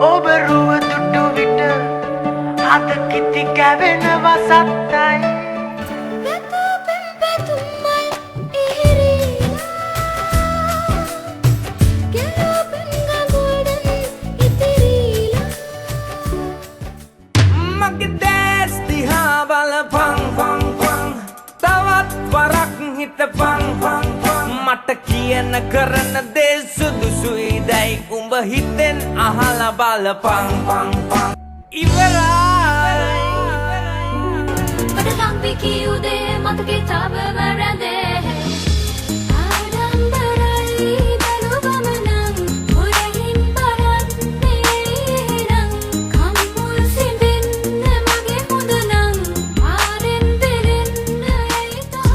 ඔබරුව දුටු විට හද කිති කැවෙනවා සත්තයි මගේ දැස් දිහා බලපං පං පං තවත් වරක් හිතපං පං පං මට කියන කරන දේ සුදුසුයි දැයි උඹ හිතෙන් අහලා බලපං පං පං ඉවරයි පඩලම් විකියුදේ මතකේ තවම රැඳේ ආඩම්බරයි දරුවමනම් හොරහින් බලන්නේ නම් කම්මුල් සිඳින්න මගේ හොඳ නම් ආරෙන් දෙරෙන්න ඇයිතා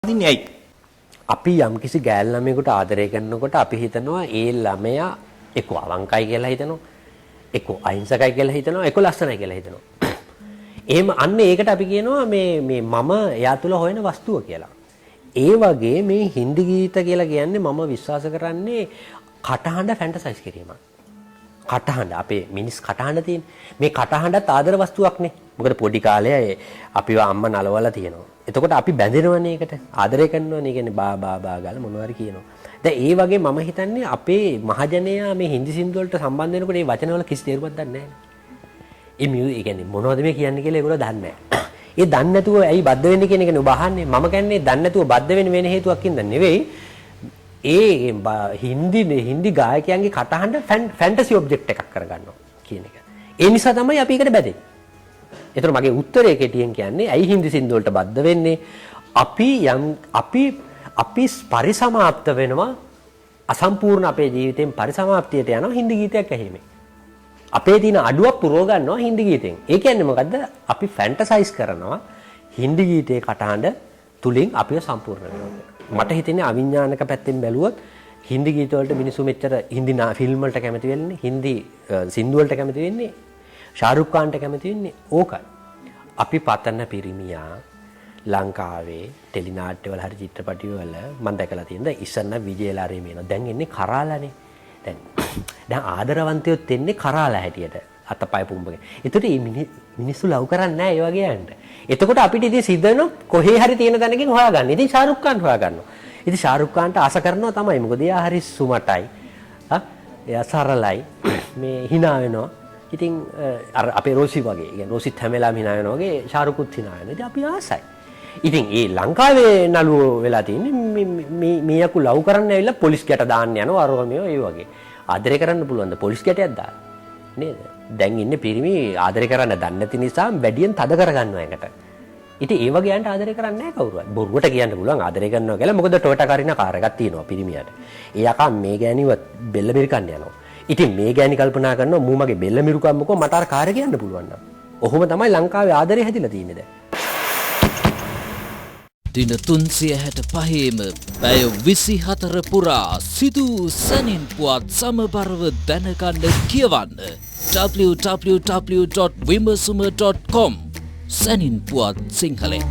දින්නේ ඇයි? අපි යම් කිසි ගෑල් ළමයෙකුට ආදරය කරනකොට අපි හිතනවා ඒ ළමයා එක්ක අවංකයි කියලා හිතනවා, එක්ක අහිංසකයි කියලා හිතනවා, එක්ක ලස්සනයි කියලා හිතනවා. එහෙම අන්න ඒකට අපි කියනවා මේ මම එයා තුල හොයන වස්තුව කියලා. ඒ වගේ මේ හින්දි ගීත කියලා කියන්නේ මම විශ්වාස කරන්නේ කටහඬ ෆැන්ටසයිස් කිරීමක්. කටහඬ අපේ මිනිස් කටහඬ තියෙන මේ කටහඬත් ආදර වස්තුවක්නේ. මොකද පොඩි කාලේ අපිව අම්මා නලවලා තියෙනවා. එතකොට අපි බැඳෙනවනේ ඒකට. ආදරය කරනවනේ. ඒ කියන්නේ බා බා බා ගාලා මොනවාරි කියනවා. දැන් ඒ වගේ මම හිතන්නේ අපේ මහජනයා මේ හින්දි සින්දු වලට සම්බන්ධ වෙනකොට මේ වචන වල කිසි තේරුමක් දන්නේ නැහැ. ඒ කියන්නේ මොනවද මේ කියන්නේ කියලා ඒගොල්ලෝ දන්නේ නැහැ. ඒ දන්නේ නැතුව ඇයි බද්ධ වෙන්නේ කියන එකනේ ඔබ අහන්නේ. මම කියන්නේ දන්නේ නැතුව බද්ධ වෙන්න වෙන හේතුවක් ඉඳන් නෙවෙයි. ඒ හින්දි ගායකයන්ගේ කටහඬ ෆැන්ටසි ඔබ්ජෙක්ට් එකක් කරගන්නවා කියන එක. ඒ නිසා තමයි අපි ඒකට බැඳෙන්නේ. ඒතර මගේ උත්තරය කෙටියෙන් කියන්නේ ඇයි හින්දි සින්දු වලට බද්ධ වෙන්නේ? අපි පරිසමාප්ත වෙනවා අසම්පූර්ණ අපේ ජීවිතෙන් පරිසමාප්තියට යනවා හින්දි ගීතයක් ඇහිීමෙන්. අපේ තියෙන අඩුවක් පුරව ගන්නවා හින්දි ගීතෙන්. ඒ කියන්නේ මොකද්ද? අපි ෆැන්ටසයිස් කරනවා හින්දි ගීතේ කටහඬ තුලින් අපිව සම්පූර්ණ වෙනවා. මට හිතෙන්නේ අවිඥානික පැත්තෙන් බැලුවොත් හින්දි ගීත වලට මිනිස්සු මෙච්චර හින්දි ෆිල්ම් වලට කැමති වෙන්නේ, හින්දි සින්දු වලට කැමති වෙන්නේ, ශාරුක් ખાන්ට කැමති වෙන්නේ ඕකයි. අපි පතන පිරිමියා ලංකාවේ ටෙලි නාට්‍යවල හරි චිත්‍රපටිවල මම දැකලා තියෙනවා ඉස්සන්න විජේලාරේ මේනවා. දැන් එන්නේ කරාලානේ. දැන් ආදරවන්තයොත් එන්නේ කරාලා හැටියට අතපය පුම්බගෙන. ඒතකොට මේ මිනිස්සු ලව් කරන්නේ නැහැ ඒ වගේ යන්න. එතකොට අපිට ඉතින් සිද්ධ වෙනවා කොහේ හරි තියෙන තැනකින් හොයාගන්න. ඉතින් ශාරුක් ખાන් හොයාගන්නවා. ඉතින් ශාරුක් ખાන්ට ආස කරනවා තමයි. මොකද එයා හරි සුමටයි. එයා සරලයි. මේ hina වෙනවා. ඉතින් අර අපේ රෝසි වගේ. يعني රෝසිත් හැම වෙලාවෙම hina වෙනවා වගේ ශාරුකුත් hina වෙනවා. ඉතින් අපි ආසයි. ඉතින් ඒ ලංකාවේ නළුවෝ වෙලා තියෙන්නේ මේ යකු ලව් කරන්න ඇවිල්ලා පොලිස් ගැට දාන්න යනවා අරෝමියෝ ඒ වගේ. ආදරය කරන්න පුළුවන් ද පොලිස් ගැටයක් දාන්න. නේද? දැන් ඉන්නේ පිරිමි ආදරය කරන්න දන්නේ නැති නිසා වැඩියෙන් තද කරගන්නවා එකට. ඉතින් ඒ වගේ යන්ට ආදරය කරන්නේ නැහැ කවුරුවත්. බොරුවට කියන්න පුළුවන් ආදරය කරනවා කියලා. මොකද ටොයෝටා කාරිනා කාර් එකක් තියෙනවා පිරිමියට. ඒ යකා මේ ගෑණිව බෙල්ල මිරිකන්න යනවා. ඉතින් මේ ගෑණි කල්පනා කරනවා මූ මගේ බෙල්ල මිරිකම්මකෝ මට අර කාර් එක යන්න පුළුවන් නම්. ඔහොම තමයි ලංකාවේ ආදරය හැදිලා තියෙන්නේ දැන්. දින 365ම පැය 24 පුරා සිදු සැනින් පුවත් සමබරව දැනගන්න කියවන්න www.wimasuma.com සැනින් පුවත් සිංහලෙන්